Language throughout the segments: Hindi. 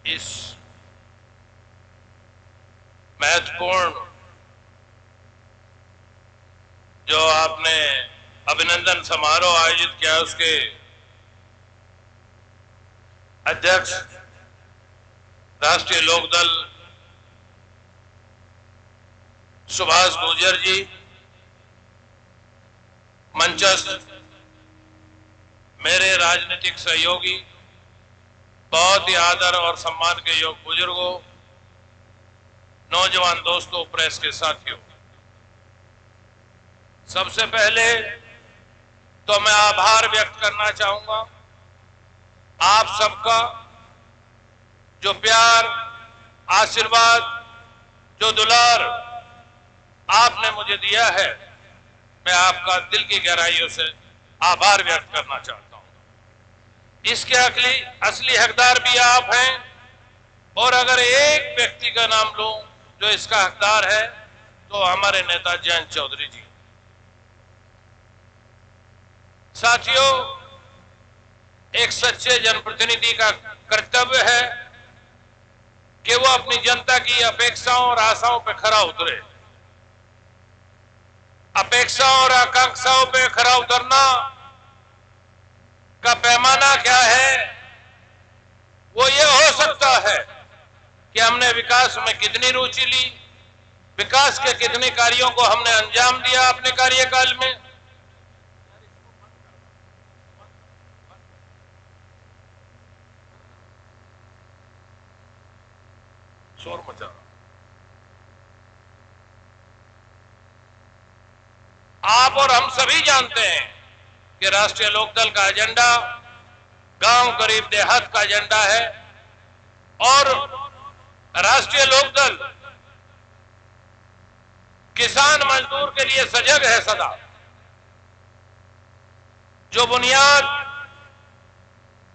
इस महत्वपूर्ण जो आपने अभिनंदन समारोह आयोजित किया उसके अध्यक्ष राष्ट्रीय लोकदल सुभाष गुर्जर जी, मंचस्थ मेरे राजनीतिक सहयोगी, बहुत ही आदर और सम्मान के योग्य बुजुर्गों, नौजवान दोस्तों, प्रेस के साथियों, सबसे पहले तो मैं आभार व्यक्त करना चाहूंगा आप सबका, जो प्यार, आशीर्वाद, जो दुलार आपने मुझे दिया है। मैं आपका दिल की गहराइयों से आभार व्यक्त करना चाहता हूं। इसके असली हकदार भी आप हैं, और अगर एक व्यक्ति का नाम लूं जो इसका हकदार है तो हमारे नेता जयंत चौधरी जी। साथियों, एक सच्चे जनप्रतिनिधि का कर्तव्य है कि वो अपनी जनता की अपेक्षाओं और आशाओं पर खरा उतरे। अपेक्षाओं और आकांक्षाओं पर खरा उतरना का पैमाना क्या है? वो ये हो सकता है कि हमने विकास में कितनी रुचि ली, विकास के कितने कार्यों को हमने अंजाम दिया अपने कार्यकाल में। शोर मचा रहा। आप और हम सभी जानते हैं कि राष्ट्रीय लोकदल का एजेंडा गांव, गरीब, देहात का एजेंडा है, और राष्ट्रीय लोकदल किसान, मजदूर के लिए सजग है सदा। जो बुनियाद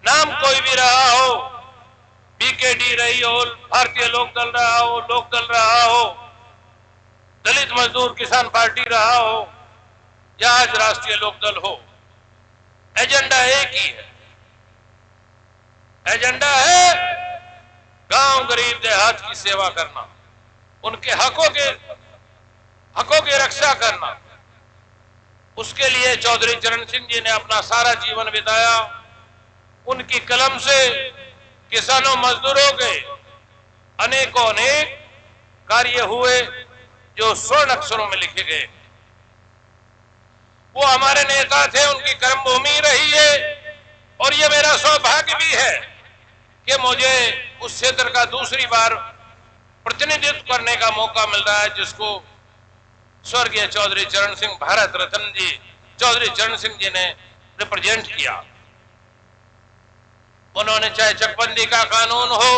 नाम कोई भी रहा हो, बीकेडी रही हो, भारतीय लोकदल रहा हो, लोकदल रहा हो, दलित मजदूर किसान पार्टी रहा हो, या आज राष्ट्रीय लोकदल हो, एजेंडा एक ही है। एजेंडा है गांव, गरीब, देहात की सेवा करना, उनके हकों की रक्षा करना। उसके लिए चौधरी चरण सिंह जी ने अपना सारा जीवन बिताया। उनकी कलम से किसानों, मजदूरों के अनेकों अनेक कार्य हुए जो स्वर्ण अक्षरों में लिखे गए। वो हमारे नेता थे, उनकी कर्मभूमि रही है, और ये मेरा सौभाग्य भी है कि मुझे उस क्षेत्र का दूसरी बार प्रतिनिधित्व करने का मौका मिल रहा है, जिसको स्वर्गीय चौधरी चरण सिंह, भारत रत्न जी चौधरी चरण सिंह जी ने रिप्रेजेंट किया। उन्होंने चाहे चकबंदी का कानून हो,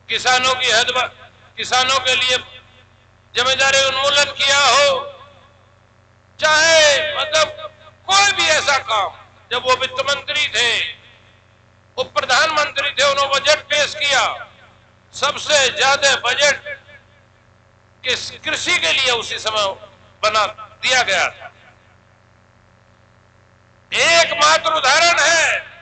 किसानों के लिए जिम्मेदारी उन्मूलन किया हो, चाहे कोई भी ऐसा काम, जब वो वित्त मंत्री थे, वो प्रधानमंत्री थे, उन्होंने बजट पेश किया। सबसे ज्यादा बजट कृषि के लिए उसी समय बना दिया गया था। एकमात्र उदाहरण है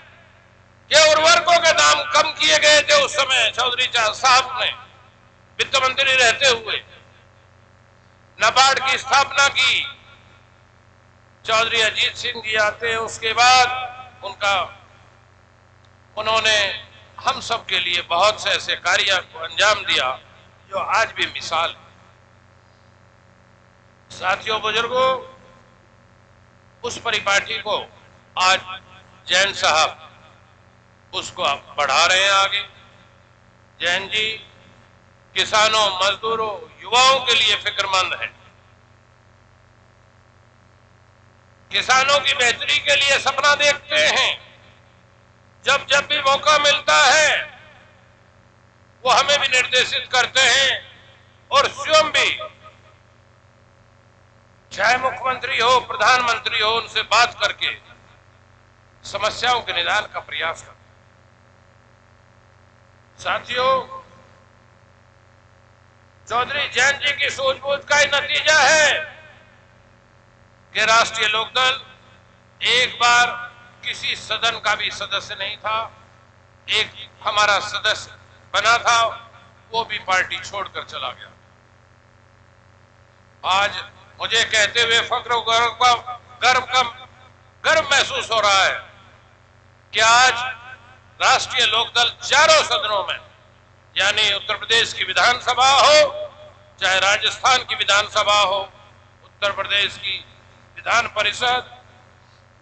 कि उर्वरकों के दाम कम किए गए थे उस समय चौधरी साहब ने वित्त मंत्री रहते हुए। नाबार्ड की स्थापना की चौधरी अजीत सिंह जी आते हैं, उसके बाद उन्होंने हम सब के लिए बहुत से ऐसे कार्य को अंजाम दिया जो आज भी मिसाल है। साथियों, बुजुर्गों, उस परिपाटी को आज जैन साहब उसको बढ़ा रहे हैं आगे। जैन जी किसानों, मजदूरों, युवाओं के लिए फिक्रमंद है। किसानों की बेहतरी के लिए सपना देखते हैं। जब जब भी मौका मिलता है वो हमें भी निर्देशित करते हैं, और स्वयं भी, चाहे मुख्यमंत्री हो, प्रधानमंत्री हो, उनसे बात करके समस्याओं के निदान का प्रयास करते हैं। साथियों, चौधरी जैन जी की सूझबूझ का ही नतीजा है कि राष्ट्रीय लोकदल एक बार किसी सदन का भी सदस्य नहीं था। एक हमारा सदस्य बना था वो भी पार्टी छोड़कर चला गया। आज मुझे कहते हुए फख्र गर्व महसूस हो रहा है कि आज राष्ट्रीय लोकदल चारों सदनों में, यानी उत्तर प्रदेश की विधानसभा हो, चाहे राजस्थान की विधानसभा हो, उत्तर प्रदेश की विधान परिषद,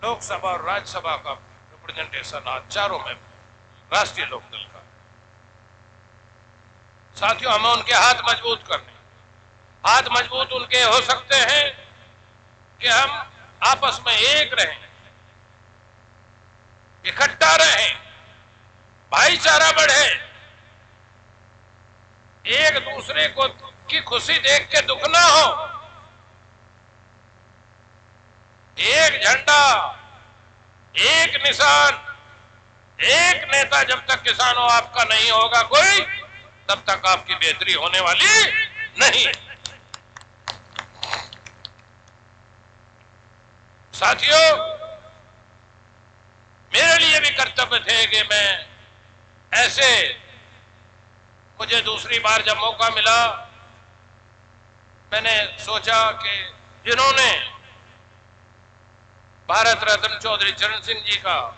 लोकसभा और राज्यसभा का रिप्रेजेंटेशन आज चारों में राष्ट्रीय लोकदल का। साथियों, हमें उनके हाथ मजबूत करने, हाथ मजबूत उनके हो सकते हैं कि हम आपस में एक रहें, इकट्ठा रहें, भाईचारा बढ़े, एक दूसरे को की खुशी देख के दुख ना हो, एक झंडा, एक निशान, एक नेता जब तक किसानों आपका नहीं होगा कोई, तब तक आपकी बेहतरी होने वाली नहीं है। साथियों, मेरे लिए भी कर्तव्य थे कि मैं ऐसे, मुझे दूसरी बार जब मौका मिला, मैंने सोचा कि जिन्होंने भारत रत्न चौधरी चरण सिंह जी का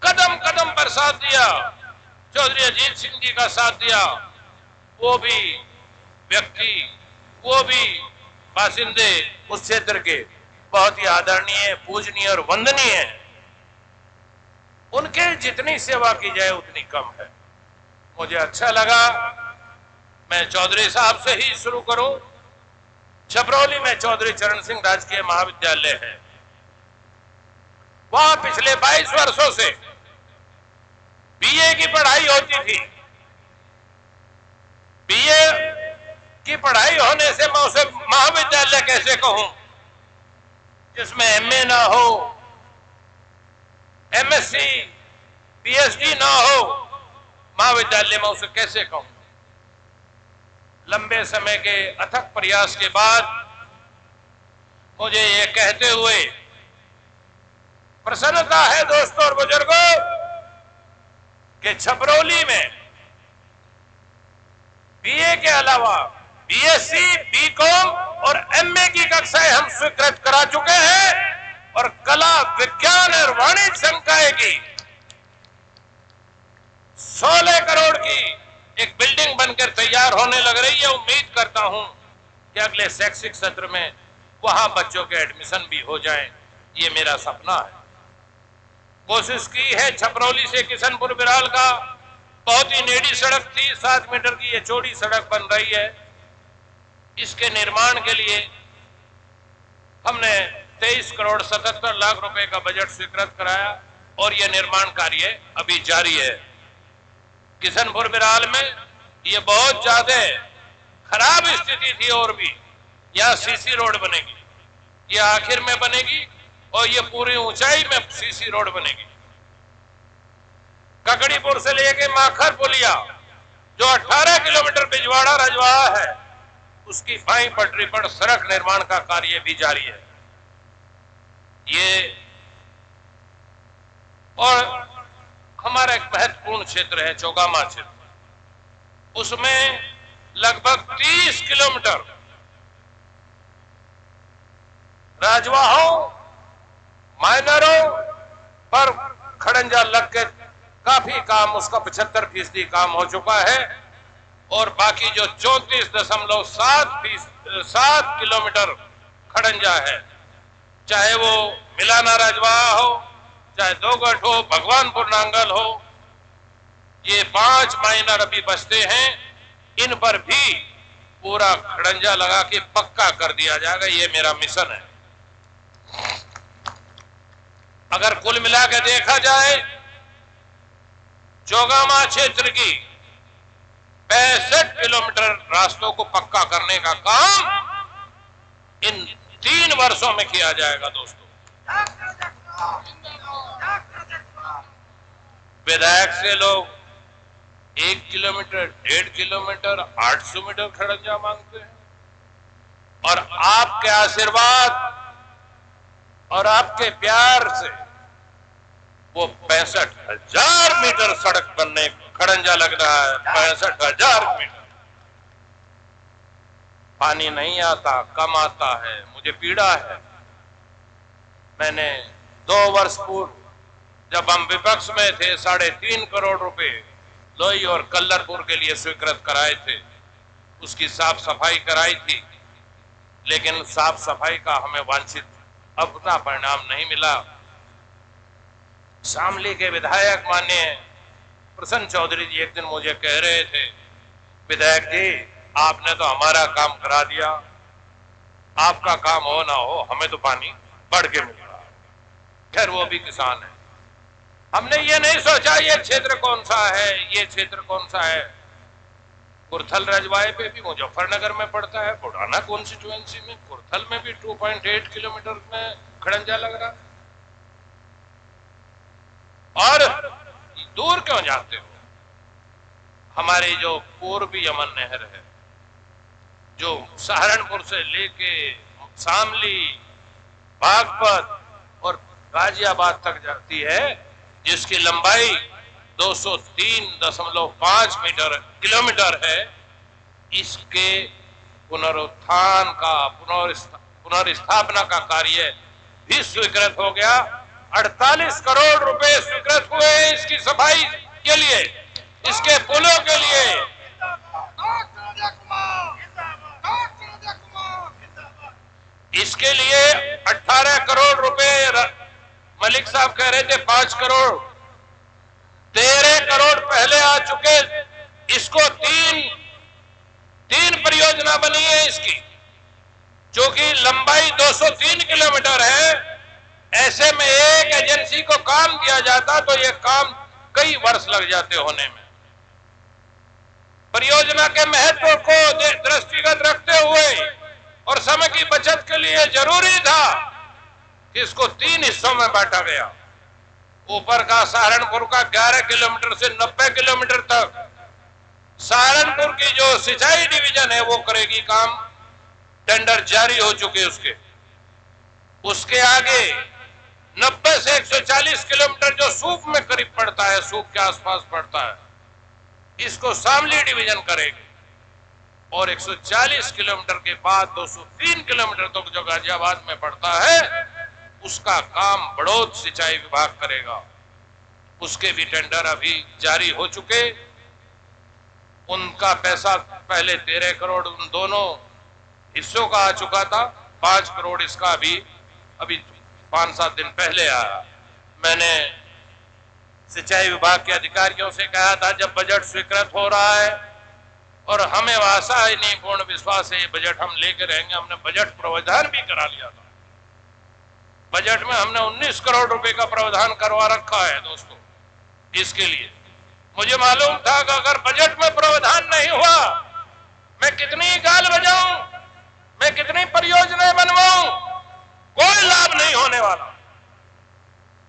कदम कदम पर साथ दिया, चौधरी अजीत सिंह जी का साथ दिया, वो भी व्यक्ति, वो भी बासिंदे उस क्षेत्र के बहुत ही आदरणीय, पूजनीय और वंदनीय है। उनके जितनी सेवा की जाए उतनी कम है। मुझे अच्छा लगा, मैं चौधरी साहब से ही शुरू करूं। छपरौली में चौधरी चरण सिंह राजकीय महाविद्यालय है। वहां पिछले 22 वर्षों से बीए की पढ़ाई होती थी। बीए की पढ़ाई होने से मैं उसे महाविद्यालय कैसे कहूं जिसमें एमए ना हो, एमएससी, पीएचडी ना हो, महाविद्यालय में उसे कैसे कहूं। लंबे समय के अथक प्रयास के बाद मुझे ये कहते हुए प्रसन्नता है दोस्तों और बुजुर्गों कि छपरौली में बीए के अलावा बीएससी, बीकॉम और एमए की कक्षाएं हम स्वीकृत करा चुके हैं और कला, विज्ञान और वाणिज्य संकाय की 16 करोड़ की एक बिल्डिंग बनकर तैयार होने लग रही है। उम्मीद करता हूं कि अगले शैक्षिक सत्र में वहां बच्चों के एडमिशन भी हो जाएं। ये मेरा सपना है। कोशिश की है, छपरौली से किशनपुर बिराल का बहुत ही नेड़ी सड़क थी, 7 मीटर की ये चौड़ी सड़क बन रही है। इसके निर्माण के लिए हमने 23 करोड़ 77 लाख रुपए का बजट स्वीकृत कराया और यह निर्माण कार्य अभी जारी है। किशनपुर बिराल में ये बहुत ज्यादा खराब स्थिति थी और भी यहाँ सीसी रोड बनेगी, ये आखिर में बनेगी और ये पूरी ऊंचाई में सीसी रोड बनेगी। ककड़ीपुर से लेके माखर पुलिया जो 18 किलोमीटर बिजवाड़ा रजवाड़ा है, उसकी बाईं पटरी पर सड़क निर्माण का कार्य भी जारी है। ये और हमारा एक महत्वपूर्ण क्षेत्र है चौगामा क्षेत्र, उसमें लगभग 30 किलोमीटर राजवाहों, माइनरों पर खड़ंजा लग के काफी काम, उसका 75% काम हो चुका है और बाकी जो 34.7 किलोमीटर खड़ंजा है, चाहे वो मिलाना राजवाहा हो, चाहे दोगठ हो, भगवानपुर नांगल हो, ये 5 माइनर अभी बचते हैं। इन पर भी पूरा खड़ंजा लगा के पक्का कर दिया जाएगा। ये मेरा मिशन है। अगर कुल मिला के देखा जाए, चौगामा क्षेत्र की 65 किलोमीटर रास्तों को पक्का करने का काम इन 3 वर्षों में किया जाएगा दोस्तों। विधायक से लोग 1 किलोमीटर, 1.5 किलोमीटर, 800 मीटर खड़ंजा मांगते हैं और आपके आशीर्वाद और आपके प्यार से वो 65,000 मीटर सड़क बनने खड़ंजा लग रहा है। 65,000 मीटर पानी नहीं आता, कम आता है, मुझे पीड़ा है। मैंने 2 वर्ष पूर्व जब हम विपक्ष में थे 3.5 करोड़ रुपए लोई और कल्लरपुर के लिए स्वीकृत कराए थे, उसकी साफ सफाई कराई थी, लेकिन साफ सफाई का हमें वांछित अपना परिणाम नहीं मिला। शामली के विधायक माननीय प्रसन्न चौधरी जी एक दिन मुझे कह रहे थे, विधायक जी आपने तो हमारा काम करा दिया, आपका काम हो ना हो हमें तो पानी बढ़ के मिल रहा है। खैर वो भी किसान है। हमने ये नहीं सोचा ये क्षेत्र कौन सा है, ये क्षेत्र कौन सा है। कुर्थल रजवाए पे भी मुजफ्फरनगर में पड़ता है, बुढ़ाना कॉन्स्टिट्यूएंसी में, कुर्थल में भी 2.8 किलोमीटर में खड़ंजा लग रहा। और दूर क्यों जाते हो? हमारी जो पूर्वी यमन नहर है, जो सहारनपुर से लेके शामली, बागपत और गाजियाबाद तक जाती है, जिसकी लंबाई 203.5 किलोमीटर है, इसके पुनरुत्थान का पुनर्स्थापना का कार्य भी स्वीकृत हो गया। 48 करोड़ रुपए स्वीकृत हुए इसकी सफाई के लिए, इसके पुलों के लिए। इसके लिए 18 करोड़ रुपए मलिक साहब कह रहे थे 5 करोड़, 13 करोड़ पहले आ चुके। इसको तीन परियोजना बनी है इसकी, जो कि लंबाई 203 किलोमीटर है। ऐसे में एक एजेंसी को काम दिया जाता तो ये काम कई वर्ष लग जाते होने में। परियोजना के महत्व को दृष्टिगत रखते हुए और समय की बचत के लिए जरूरी था कि इसको 3 हिस्सों में बांटा गया। ऊपर का सहारनपुर का 11 किलोमीटर से 90 किलोमीटर तक सहारनपुर की जो सिंचाई डिवीजन है वो करेगी काम, टेंडर जारी हो चुके उसके आगे 90 से 140 किलोमीटर जो सूप में करीब पड़ता है, सूप के आसपास पड़ता है, इसको शामली डिवीजन करेगी। और 140 किलोमीटर के बाद 203 किलोमीटर तक जो गाजियाबाद में पड़ता है, उसका काम बड़ौद सिंचाई विभाग करेगा। उसके भी टेंडर अभी जारी हो चुके। उनका पैसा पहले 13 करोड़ उन दोनों हिस्सों का आ चुका था, 5 करोड़ इसका अभी 5-7 दिन पहले आया। मैंने सिंचाई विभाग के अधिकारियों से कहा था, जब बजट स्वीकृत हो रहा है और हमें आशा है, नहीं पूर्ण विश्वास है, ये बजट हम लेके रहेंगे। हमने बजट प्रावधान भी करा लिया था। बजट में हमने 19 करोड़ रुपए का प्रावधान करवा रखा है दोस्तों। इसके लिए मुझे मालूम था कि अगर बजट में प्रावधान नहीं हुआ, मैं कितनी गाल बजाऊं, मैं कितनी परियोजनाएं बनवाऊं, कोई लाभ नहीं होने वाला।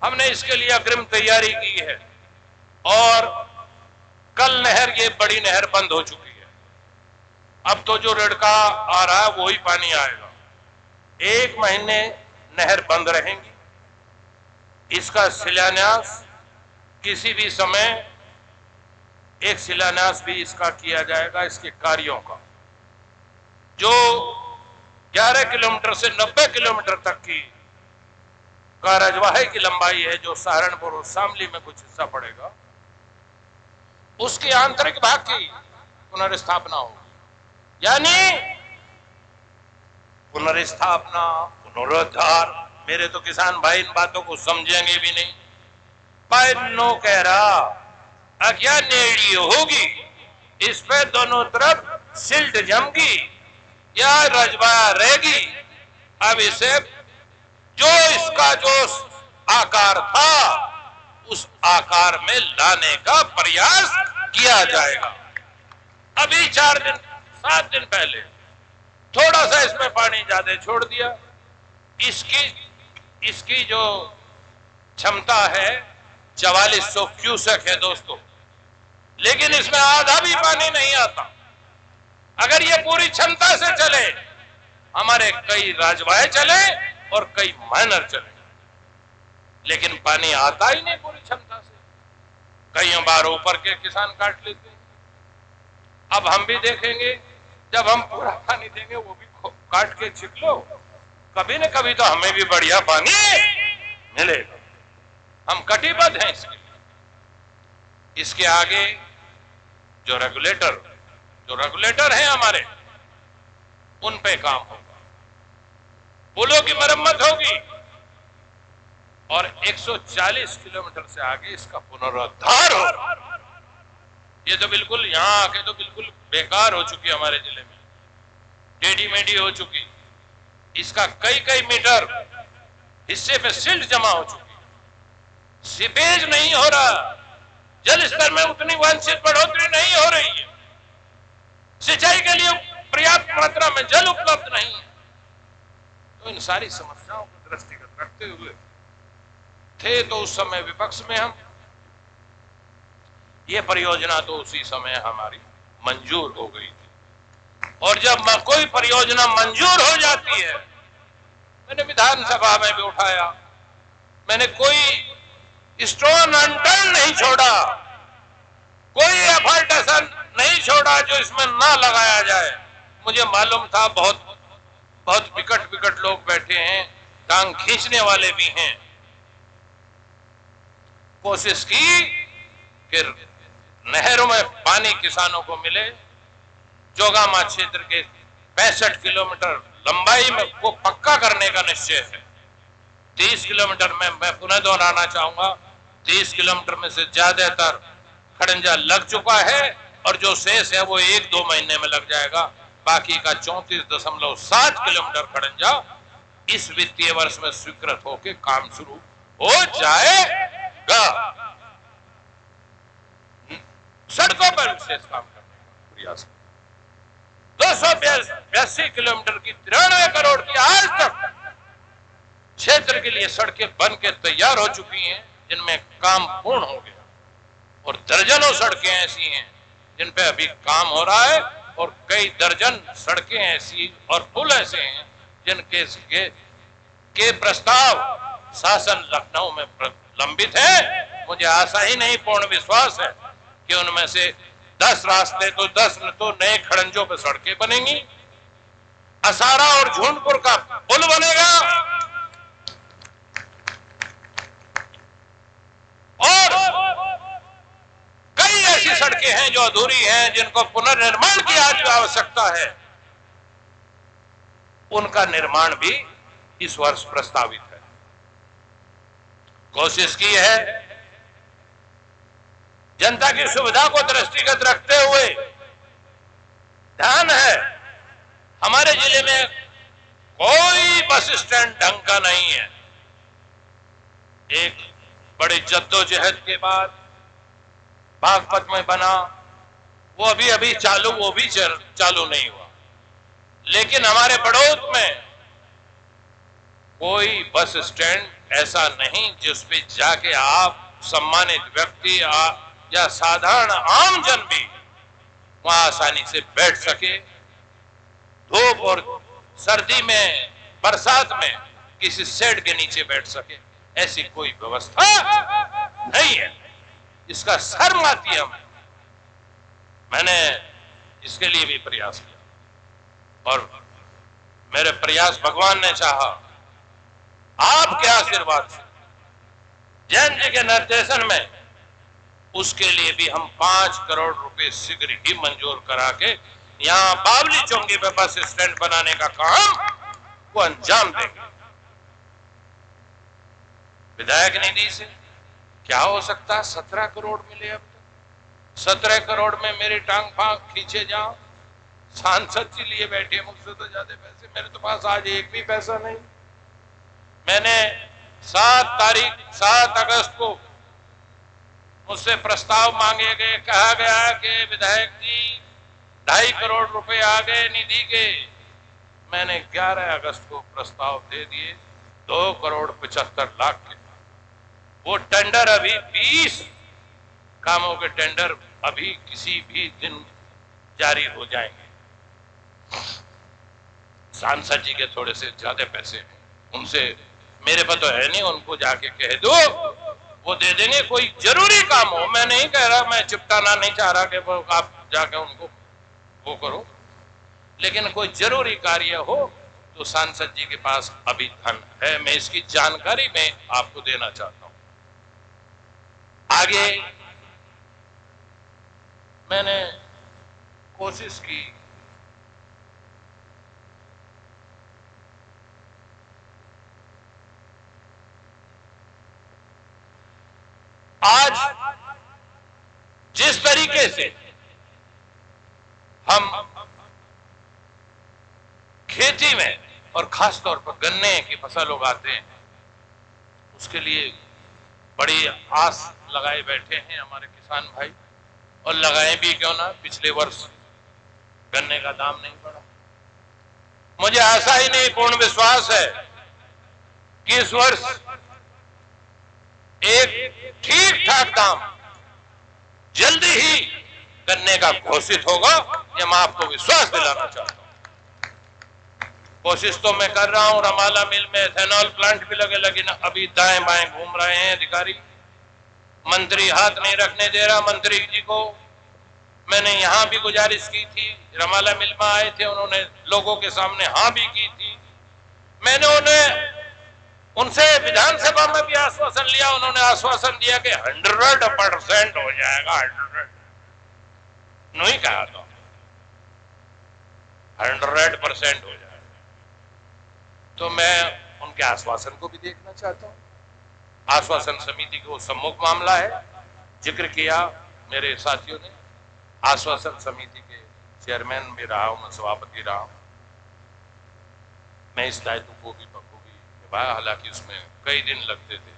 हमने इसके लिए अग्रिम तैयारी की है और कल नहर, ये बड़ी नहर बंद हो चुकी है। अब तो जो रिड़का आ रहा है वही पानी आएगा। 1 महीने नहर बंद रहेंगी। इसका शिलान्यास किसी भी समय, एक शिलान्यास भी इसका किया जाएगा, इसके कार्यों का। जो 11 किलोमीटर से 90 किलोमीटर तक की रजवाहे की लंबाई है, जो सहारनपुर और शामली में कुछ हिस्सा पड़ेगा, उसकी आंतरिक भाग की पुनर्स्थापना होगी। यानी पुनर्स्थापना, पुनरुद्धार। मेरे तो किसान भाई इन बातों को समझेंगे भी नहीं। नो कह रहा अज्ञा नेड़ी होगी, इस पे दोनों तरफ सिल्ट जमगी या रजवा रहेगी। अब इसे जो इसका जो आकार था उस आकार में लाने का प्रयास किया जाएगा। अभी 7 दिन पहले थोड़ा सा इसमें पानी ज्यादा छोड़ दिया। इसकी जो क्षमता है 4400 क्यूसेक है दोस्तों, लेकिन इसमें आधा भी पानी नहीं आता। अगर ये पूरी क्षमता से चले, हमारे कई राजवाहे चले और कई माइनर चले। लेकिन पानी आता ही नहीं पूरी क्षमता से। कई बार ऊपर के किसान काट लेते हैं। अब हम भी देखेंगे, जब हम पूरा पानी देंगे वो भी काट के छिप लो, कभी न कभी तो हमें भी बढ़िया पानी मिलेगा। हम कटिबद्ध हैं इसके लिए। इसके आगे जो रेगुलेटर हैं हमारे, उन पे काम होगा, पुलों की मरम्मत होगी और 140 किलोमीटर से आगे इसका पुनरुद्धार होगा। ये तो बिल्कुल यहां आके तो बिल्कुल बेकार हो चुकी हमारे जिले में, टेढ़ी मेढ़ी हो चुकी। इसका कई मीटर हिस्से पे सिल्ट जमा हो चुकी, सीपेज नहीं हो रहा, जल स्तर में उतनी वांछित बढ़ोतरी नहीं हो रही है, सिंचाई के लिए पर्याप्त मात्रा में जल उपलब्ध नहीं है। तो इन सारी समस्याओं को दृष्टिगत रखते हुए थे तो उस समय विपक्ष में हम, ये परियोजना तो उसी समय हमारी मंजूर हो गई थी। और जब कोई परियोजना मंजूर हो जाती है, मैंने विधानसभा में भी उठाया, मैंने कोई स्टोन अनटर्न नहीं छोड़ा, कोई एफर्टेशन नहीं छोड़ा जो इसमें ना लगाया जाए। मुझे मालूम था बहुत विकट लोग बैठे हैं, टांग खींचने वाले भी हैं। कोशिश की कि नहरों में पानी किसानों को मिले। जोगामा क्षेत्र के 65 किलोमीटर लंबाई में को पक्का करने का निश्चय है। 30 किलोमीटर में मैं पुनः दोहराना चाहूंगा, 30 किलोमीटर में से ज्यादातर खड़ंजा लग चुका है और जो शेष है वो 1-2 महीने में लग जाएगा। बाकी का 34.7 किलोमीटर खड़ंजा इस वित्तीय वर्ष में स्वीकृत होकर काम शुरू हो जाएगा। सड़कों पर विशेष काम करने का प्रयास, 282 किलोमीटर की 93 करोड़ की आज तक क्षेत्र के लिए सड़कें बन के तैयार हो चुकी हैं, जिनमें काम पूर्ण हो गया। और दर्जनों सड़कें ऐसी हैं जिन पे अभी काम हो रहा है और कई दर्जन सड़कें ऐसी और पुल ऐसे हैं जिनके के प्रस्ताव शासन लखनऊ में लंबित है। मुझे आशा ही नहीं, पूर्ण विश्वास है कि उनमें से 10 रास्ते तो 10 तो नए खड़ंजों पे सड़कें बनेंगी, असारा और झूनपुर का पुल बनेगा और कई ऐसी सड़कें हैं जो अधूरी हैं, जिनको पुनर्निर्माण की आज आवश्यकता है। उनका निर्माण भी इस वर्ष प्रस्तावित है। कोशिश की है जनता की सुविधा को दृष्टिगत रखते हुए। ध्यान है, हमारे जिले में कोई बस स्टैंड ढंग का नहीं है। एक बड़ी जद्दोजहद के बाद बागपत में बना, वो अभी चालू, वो भी चालू नहीं हुआ। लेकिन हमारे बड़ौद में कोई बस स्टैंड ऐसा नहीं जिस पे जाके आप सम्मानित व्यक्ति या साधारण आम जन भी वहां आसानी से बैठ सके, धूप और सर्दी में, बरसात में किसी शेड के नीचे बैठ सके, ऐसी कोई व्यवस्था नहीं है। इसका शर्म आती है हमें। मैंने इसके लिए भी प्रयास किया और मेरे प्रयास भगवान ने चाहा, आपके आशीर्वाद से, जैन जी के निर्देशन में, उसके लिए भी हम 5 करोड़ रुपए शीघ्र ही मंजूर करा के यहां बावली चौंगी पे बस स्टैंड बनाने का काम को अंजाम देंगे। विधायक निधि से क्या हो सकता है? 17 करोड़ मिले अब तक। 17 करोड़ में मेरी टांग फांग खींचे जाओ। सांसद जी लिए बैठे, मुझसे तो ज्यादा पैसे, मेरे तो पास आज एक भी पैसा नहीं। मैंने 7 अगस्त को मुझसे प्रस्ताव मांगे गए, कहा गया कि विधायक जी 2.5 करोड़ रुपए आ गए निधि के। मैंने 11 अगस्त को प्रस्ताव दे दिए 2 करोड़ 75 लाख के। वो टेंडर अभी 20 कामों के टेंडर अभी किसी भी दिन जारी हो जाएंगे। सांसद जी के थोड़े से ज्यादा पैसे हैं, उनसे मेरे पर तो है नहीं, उनको जाके कह दो, वो दे देंगे। कोई जरूरी काम हो, मैं नहीं कह रहा, मैं चिपटाना नहीं चाह रहा कि वो आप जाके उनको वो करो, लेकिन कोई जरूरी कार्य हो तो सांसद जी के पास अभी धन है। मैं इसकी जानकारी में आपको देना चाहता हूं। आगे मैंने कोशिश की, आज जिस तरीके से हम खेती में और खास तौर पर गन्ने की फसल उगाते हैं, उसके लिए बड़ी आस लगाए बैठे हैं हमारे किसान भाई, और लगाए भी क्यों ना। पिछले वर्ष गन्ने का दाम नहीं बढ़ा। मुझे आशा ही नहीं, पूर्ण विश्वास है कि इस वर्ष एक ठीक ठाक दाम जल्दी ही गन्ने का घोषित होगा। यह मैं आपको विश्वास दिलाना चाहता हूं। कोशिश तो मैं कर रहा हूं। रमाला मिल में एथेनॉल प्लांट भी लगे, लेकिन अभी दाएं बाएं घूम रहे हैं अधिकारी। मंत्री हाथ नहीं रखने दे रहा। मंत्री जी को मैंने यहां भी गुजारिश की थी, रमाला मिल में आए थे, उन्होंने लोगों के सामने हाँ भी की थी। मैंने उनसे विधानसभा में भी आश्वासन लिया। उन्होंने आश्वासन दिया कि 100% हो जाएगा। 100 नहीं कहा तो 100% हो जाएगा। तो मैं उनके आश्वासन को भी देखना चाहता हूं। आश्वासन समिति को सम्मुख मामला है, जिक्र किया मेरे साथियों ने। आश्वासन समिति के चेयरमैन भी रहा हूं, मैं सभापति रहा हूं। मैं इस दायित्व को भी बखूबी निभाया। हालांकि उसमें कई दिन लगते थे,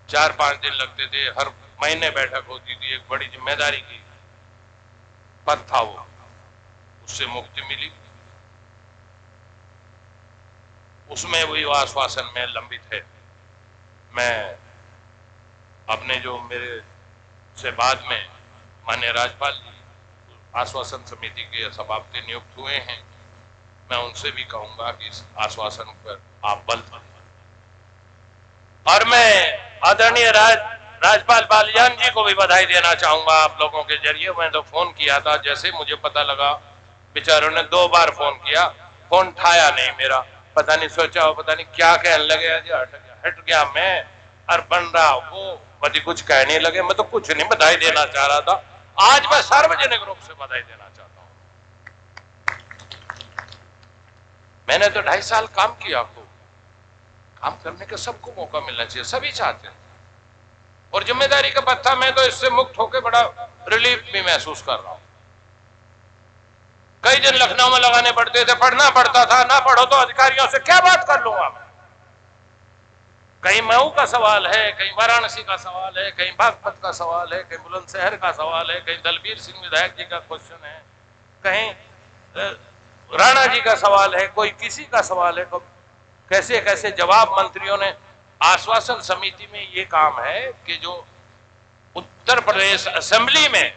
4-5 दिन लगते थे, हर महीने बैठक होती थी। एक बड़ी जिम्मेदारी की पद था वो, उससे मुक्ति मिली। उसमें वही आश्वासन में लंबित है। मैं अपने जो मेरे से बाद में माननीय राज्यपाल जी आश्वासन समिति के सभापति नियुक्त हुए हैं, मैं उनसे भी कहूंगा कि इस आश्वासन पर आप बल दें। और मैं आदरणीय राज्यपाल बालियान जी को भी बधाई देना चाहूंगा आप लोगों के जरिए। मैं तो फोन किया था, जैसे मुझे पता लगा, बेचारों ने 2 बार फोन किया, फोन उठाया नहीं मेरा। पता नहीं, सोचा हो पता नहीं क्या कहने लगे, हट गया मैं और बन रहा वो पति कुछ कहने लगे। मैं तो कुछ नहीं, बधाई देना चाह रहा था। आज मैं सार्वजनिक रूप से बधाई देना चाहता हूं। मैंने तो 2.5 साल काम किया। आपको काम करने का सबको मौका मिलना चाहिए, सभी चाहते हैं। और जिम्मेदारी का पद था, मैं तो इससे मुक्त होकर बड़ा रिलीफ भी महसूस कर रहा हूं। कई दिन लखनऊ में लगाने पड़ते थे, पढ़ना पड़ता था। ना पढ़ो तो अधिकारियों से क्या बात कर लूंगा मैं। कहीं मऊ का सवाल है, कहीं वाराणसी का सवाल है, कहीं बागपत का सवाल है, कहीं बुलंदशहर का सवाल है, कहीं दलबीर सिंह विधायक जी का क्वेश्चन है, कहीं राणा जी का सवाल है, कोई किसी का सवाल है। कैसे कैसे जवाब मंत्रियों ने। आश्वासन समिति में ये काम है कि जो उत्तर प्रदेश असेंबली में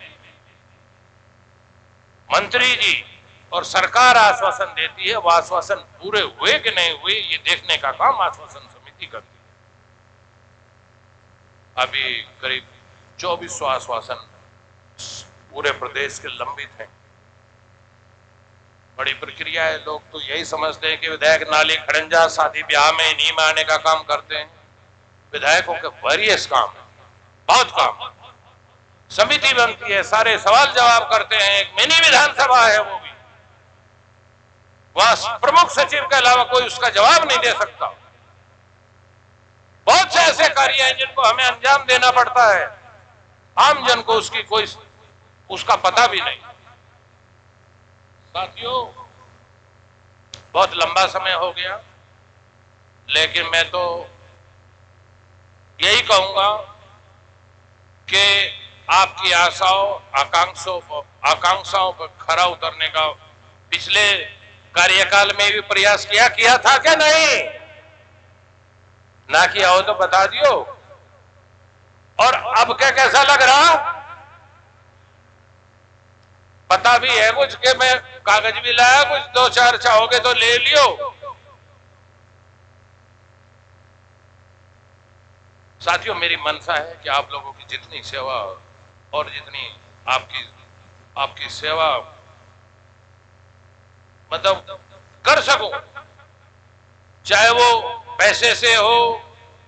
मंत्री जी और सरकार आश्वासन देती है, वो आश्वासन पूरे हुए कि नहीं हुए, ये देखने का काम आश्वासन समिति करती है। अभी करीब 2400 आश्वासन पूरे प्रदेश के लंबित हैं। बड़ी प्रक्रिया है। लोग तो यही समझते हैं कि विधायक नाली खड़ंजा शादी ब्याह में इन्हीं में आने का काम करते हैं। विधायकों के वेरियस काम है, बहुत काम। समिति बनती है, सारे सवाल जवाब करते हैं। एक मिनी विधानसभा है, वो भी वहां प्रमुख सचिव के अलावा कोई उसका जवाब नहीं दे सकता। बहुत से ऐसे कार्य हैं जिनको हमें अंजाम देना पड़ता है, आम जन को उसकी कोई उसका पता भी नहीं। साथियों, बहुत लंबा समय हो गया, लेकिन मैं तो यही कहूंगा कि आपकी आकांक्षाओं पर खरा उतरने का पिछले कार्यकाल में भी प्रयास किया था क्या? नहीं ना किया हो तो बता दियो। और अब क्या कैसा लग रहा? पता भी है कुछ के मैं कागज भी लाया, कुछ 2-4 चाहोगे तो ले लियो। साथियों, मेरी मनसा है कि आप लोगों की जितनी सेवा और जितनी आपकी आपकी सेवा मतलब कर सको, चाहे वो पैसे से हो,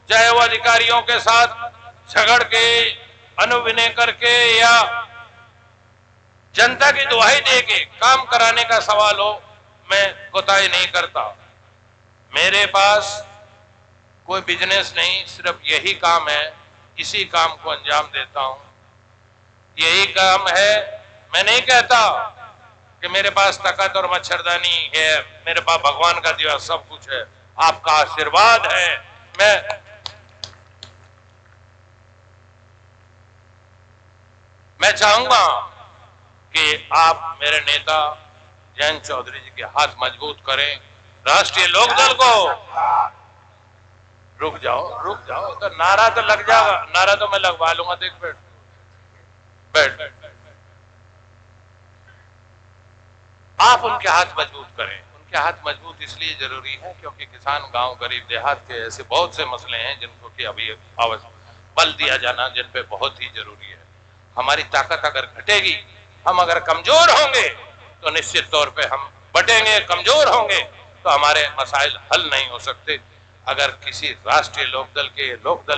चाहे वो अधिकारियों के साथ झगड़ के, अनुविनय करके, या जनता की दुहाई दे के काम कराने का सवाल हो, मैं कोताही नहीं करता। मेरे पास कोई बिजनेस नहीं, सिर्फ यही काम है, इसी काम को अंजाम देता हूं, यही काम है। मैं नहीं कहता कि मेरे पास ताकत और मच्छरदानी है, मेरे पास भगवान का दिया सब कुछ है, आपका आशीर्वाद है। मैं चाहूंगा कि आप मेरे नेता जयंत चौधरी जी के हाथ मजबूत करें। राष्ट्रीय लोकदल को रुक जाओ, तो नारा तो लग जाएगा, नारा तो मैं लगवा लूंगा। देख बैठ आप उनके हाथ मजबूत करें। उनके हाथ मजबूत इसलिए जरूरी है क्योंकि किसान, गांव, गरीब, देहात के ऐसे बहुत से मसले हैं जिनको कि अभी बल दिया जाना, जिन पे बहुत ही जरूरी है। हमारी ताकत अगर घटेगी, हम अगर कमजोर होंगे तो निश्चित तौर पे हम बटेंगे, कमजोर होंगे तो हमारे मसाइल हल नहीं हो सकते। अगर किसी राष्ट्रीय लोकदल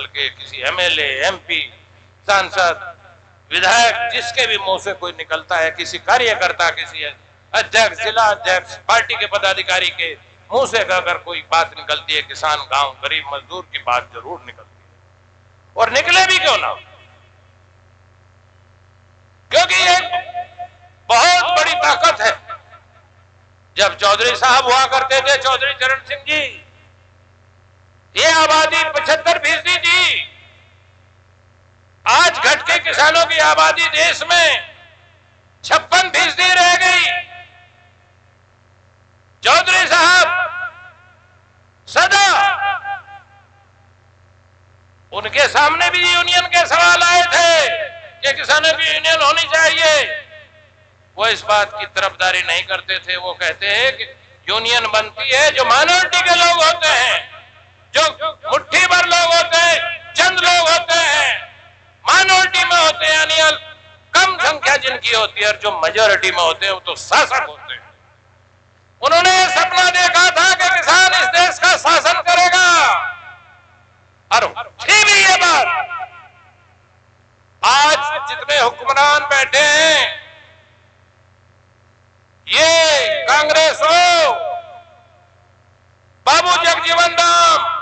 के किसी एमएलए, एमपी, सांसद, विधायक, जिसके भी मुंह से कोई निकलता है, किसी कार्यकर्ता, किसी अध्यक्ष, जिला अध्यक्ष, पार्टी के पदाधिकारी के मुंह से अगर कोई बात निकलती है, किसान, गांव, गरीब, मजदूर की बात जरूर निकलती है, और निकले भी क्यों ना, क्योंकि ये बहुत बड़ी ताकत है। जब चौधरी साहब हुआ करते थे, चौधरी चरण सिंह जी, ये आबादी 75% थी। आज घट के किसानों की आबादी देश में 56% रह गई। चौधरी साहब सदा, उनके सामने भी यूनियन के सवाल आए थे कि किसानों की यूनियन होनी चाहिए। वो इस बात की तरफदारी नहीं करते थे। वो कहते हैं कि यूनियन बनती है जो माइनॉरिटी के लोग होते हैं, जो मुट्ठी भर लोग होते हैं, चंद लोग होते हैं, माइनॉरिटी में होते हैं, यानी कम संख्या जिनकी होती है, और जो मेजॉरिटी में होते हैं वो तो शासक होते हैं। उन्होंने सपना देखा था कि किसान इस देश का शासन करेगा, और थी भी ये बात। आज जितने हुक्मरान बैठे हैं, ये कांग्रेस हो, बाबू जगजीवन राम,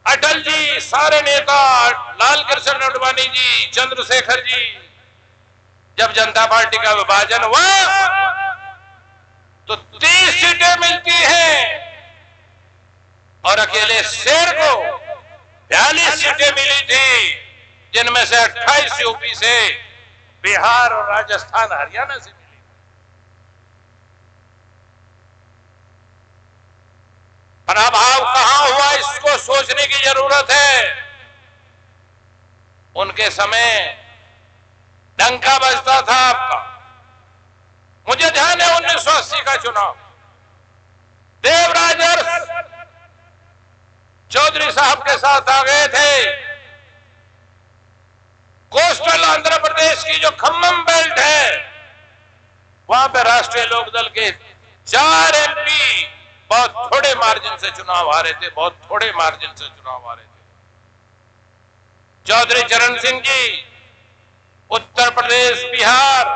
अटल जी, सारे नेता, लाल कृष्ण आडवाणी जी, चंद्रशेखर जी, जब जनता पार्टी का विभाजन हुआ तो 30 सीटें मिलती हैं, और अकेले शेर को 42 सीटें मिली थी, जिनमें से 28 यूपी से, बिहार और राजस्थान, हरियाणा से मिली। पराभव कहां हुआ, इसको सोचने की जरूरत है। उनके समय डंका बजता था आपका। मुझे ध्यान है 1980 का चुनाव, देवराज चौधरी साहब के साथ आ गए थे। कोस्टल आंध्र प्रदेश की जो खम्मम बेल्ट है, वहां पे राष्ट्रीय लोकदल के 4 एमपी बहुत थोड़े मार्जिन से चुनाव हारे थे, बहुत थोड़े मार्जिन से चुनाव हारे थे। चौधरी चरण सिंह जी उत्तर प्रदेश, बिहार,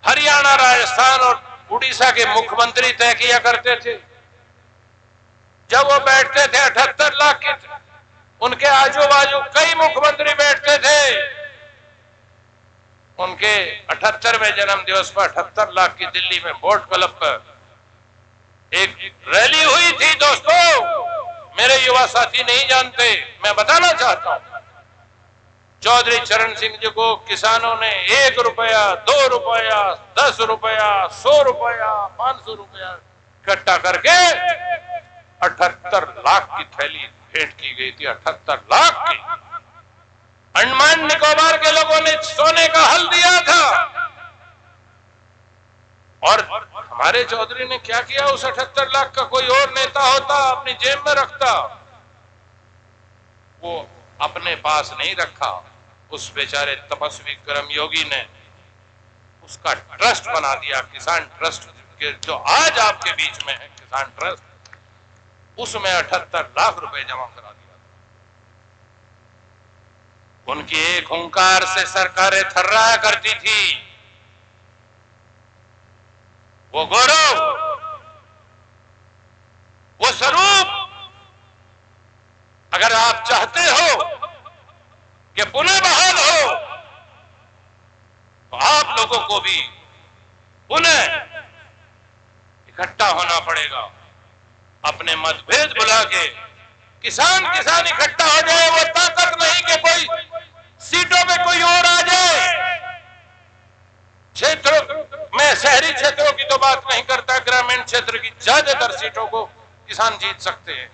हरियाणा, राजस्थान और उड़ीसा के मुख्यमंत्री तय किया करते थे। जब वो बैठते थे 78 लाख के, उनके आजू बाजू कई मुख्यमंत्री बैठते थे। उनके 78वें जन्म दिवस पर 78 लाख की दिल्ली में बोट क्लब पर एक रैली हुई थी। दोस्तों, मेरे युवा साथी नहीं जानते, मैं बताना चाहता हूं। चौधरी चरण सिंह जी को किसानों ने 1 रुपया, 2 रुपया, 10 रुपया, 100 रुपया, 500 रुपया इकट्ठा करके 78 लाख की थैली भेंट की गई थी। 78 लाख की। अंडमान निकोबार के लोगों ने सोने का हल दिया था, और हमारे चौधरी ने क्या किया? उस 78 लाख का कोई और नेता होता अपनी जेब में रखता। वो अपने पास नहीं रखा, उस बेचारे तपस्वी कर्मयोगी ने उसका ट्रस्ट बना दिया, किसान ट्रस्ट, के जो आज आपके बीच में है किसान ट्रस्ट, उसमें 78 लाख रुपए जमा करा दिया। उनकी एक हुंकार से सरकारें थर्राया करती थी। वो गौरव, वो स्वरूप अगर आप चाहते हो कि पुनः बहाल हो, तो आप लोगों को भी पुनः इकट्ठा होना पड़ेगा। अपने मतभेद भुला के किसान इकट्ठा हो जाए। वो ताकत नहीं कि कोई सीटों पे कोई और आ जाए। क्षेत्रों में, शहरी क्षेत्रों की तो बात नहीं करता, ग्रामीण क्षेत्र की ज्यादातर सीटों को किसान जीत सकते हैं,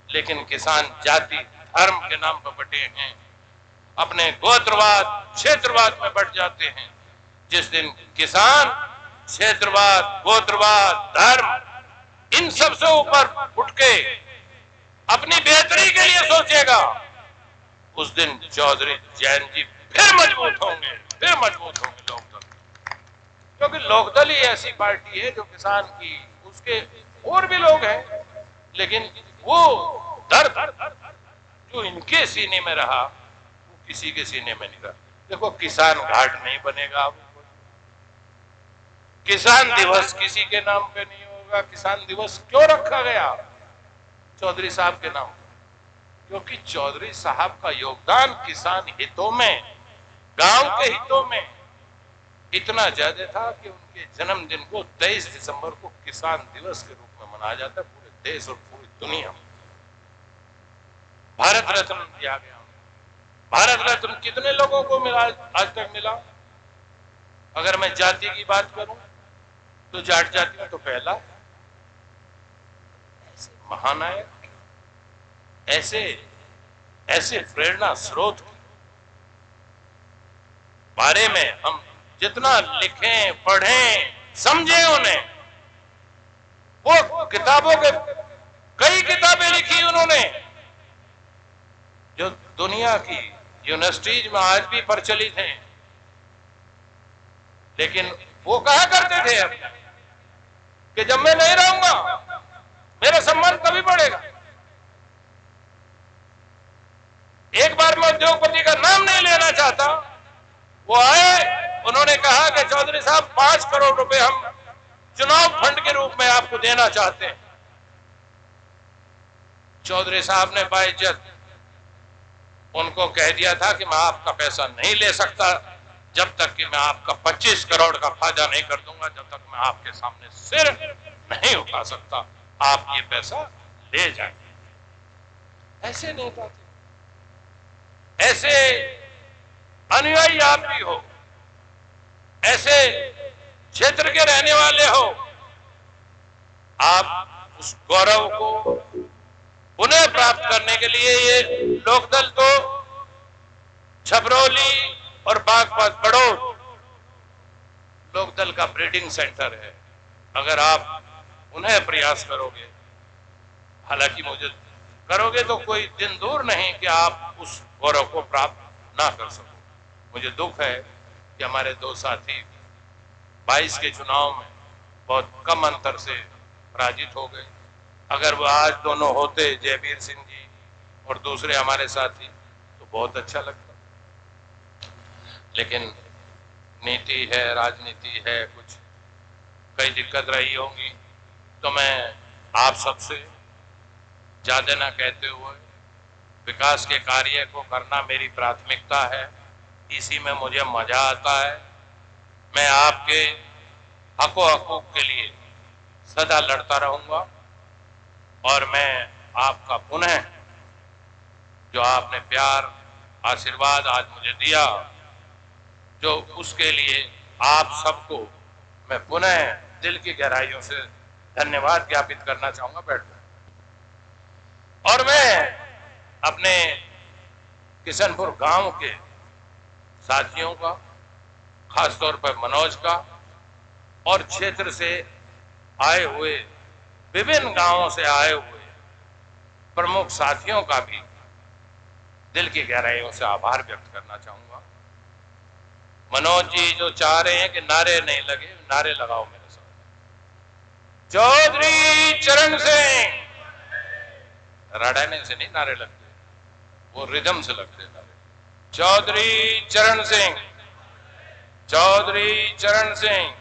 लेकिन किसान जाति धर्म के नाम पर बटे हैं, अपने गोत्रवाद क्षेत्रवाद में बढ़ जाते हैं। जिस दिन किसान क्षेत्रवाद, गोत्रवाद, धर्म इन सब से ऊपर उठ के अपनी बेहतरी के लिए सोचेगा, उस दिन चौधरी जैन जी फिर मजबूत होंगे लोकदल। क्योंकि लोकदल ही ऐसी पार्टी है जो किसान की, उसके और भी लोग हैं, लेकिन वो दर्द जो इनके सीने में रहा वो किसी के सीने में नहीं रहा। देखो, किसान घाट नहीं बनेगा, अब किसान दिवस किसी के नाम पे नहीं होगा। किसान दिवस क्यों रखा गया? चौधरी साहब के नाम, क्योंकि चौधरी साहब का योगदान किसान हितों में, गांव के हितों में इतना ज्यादा था कि उनके जन्मदिन को 23 दिसंबर को किसान दिवस के रूप में मनाया जाता है पूरे देश और पूरी दुनिया में। भारत रत्न दिया गया। भारत रत्न कितने लोगों को मिला आज तक मिला? अगर मैं जाति की बात करूं तो जाट जाति में तो पहला। महानायक, ऐसे प्रेरणा स्रोत बारे में हम जितना लिखें, पढ़ें, समझें उन्हें, वो किताबों के कई किताबें लिखी उन्होंने जो दुनिया की यूनिवर्सिटीज में आज भी प्रचलित हैं। लेकिन वो कहा करते थे कि जब मैं नहीं रहूंगा मेरा सम्मान कभी बढ़ेगा। एक बार मैं उद्योगपति का नाम नहीं लेना चाहता, वो आए, उन्होंने कहा कि चौधरी साहब 5 करोड़ रुपए हम चुनाव फंड के रूप में आपको देना चाहते हैं। चौधरी साहब ने बाइज्जत उनको कह दिया था कि मैं आपका पैसा नहीं ले सकता जब तक कि मैं आपका 25 करोड़ का फायदा नहीं कर दूंगा, जब तक मैं आपके सामने सिर नहीं उठा सकता। आप ये पैसा ले जाएंगे। ऐसे नेता थे, ऐसे अनुयायी आप भी हो, ऐसे क्षेत्र के रहने वाले हो। आप उस गौरव को पुनः प्राप्त करने के लिए ये लोकदल तो छबरौली और बागपत बड़ौद लोकदल का ब्रीडिंग सेंटर है। अगर आप उन्हें प्रयास करोगे, हालांकि मुझे करोगे तो कोई दिन दूर नहीं कि आप उस गौरव को प्राप्त ना कर सको। मुझे दुख है कि हमारे 2 साथी 22 के चुनाव में बहुत कम अंतर से पराजित हो गए। अगर वो आज दोनों होते, जयवीर सिंह जी और दूसरे हमारे साथी, तो बहुत अच्छा लगता। लेकिन नीति है, राजनीति है, कुछ कई दिक्कत रही होंगी, तो मैं आप सबसे ज्यादा ना कहते हुए विकास के कार्य को करना मेरी प्राथमिकता है। इसी में मुझे मजा आता है। मैं आपके हकों के लिए सदा लड़ता रहूंगा और मैं आपका पुनः जो आपने प्यार, आशीर्वाद आज मुझे दिया, जो उसके लिए आप सबको मैं पुनः दिल की गहराइयों से धन्यवाद ज्ञापित करना चाहूंगा। बैठकर और मैं अपने किशनपुर गांव के साथियों का, खासतौर पर मनोज का और क्षेत्र से आए हुए, विभिन्न गांवों से आए हुए प्रमुख साथियों का भी दिल की गहराइयों से आभार व्यक्त करना चाहूंगा। मनोज जी जो चाह रहे हैं कि नारे नहीं लगे, नारे लगाओ मेरे साथ। चौधरी चरण सिंह, रड़ाने से नहीं नारे लगते, वो रिदम से लगते नारे। चौधरी चरण सिंह, चौधरी चरण सिंह,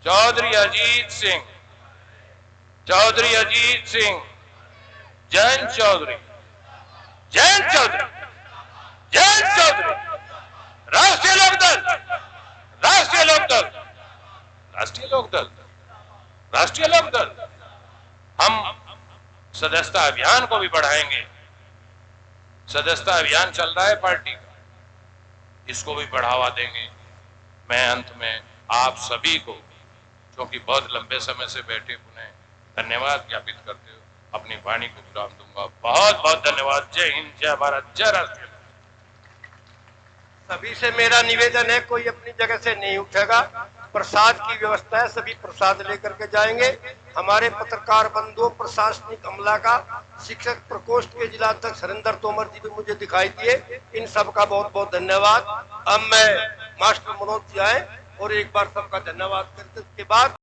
चौधरी अजीत सिंह, चौधरी अजीत सिंह, जयंत चौधरी, जयंत चौधरी, जयंत चौधरी, राष्ट्रीय लोकदल, राष्ट्रीय लोकदल, राष्ट्रीय लोकदल, राष्ट्रीय लोकदल। हम सदस्यता अभियान को भी बढ़ाएंगे। सदस्यता अभियान चल रहा है पार्टी का, इसको भी बढ़ावा देंगे। मैं अंत में आप सभी को, जो कि बहुत लंबे समय से बैठे, उन्हें धन्यवाद ज्ञापित करते हुए अपनी वाणी को विराम दूंगा। बहुत बहुत धन्यवाद। जय हिंद, जय भारत, जय राष्ट्रीय। सभी से मेरा निवेदन है, कोई अपनी जगह से नहीं उठेगा। प्रसाद की व्यवस्था है, सभी प्रसाद लेकर के जाएंगे। हमारे पत्रकार बंधुओं, प्रशासनिक अमला का, शिक्षक प्रकोष्ठ के जिला अध्यक्ष हरिंदर तोमर जी भी मुझे दिखाई दिए, इन सब का बहुत बहुत धन्यवाद। अब मैं मास्टर मनोज जी आए और एक बार सबका धन्यवाद करते, उसके बाद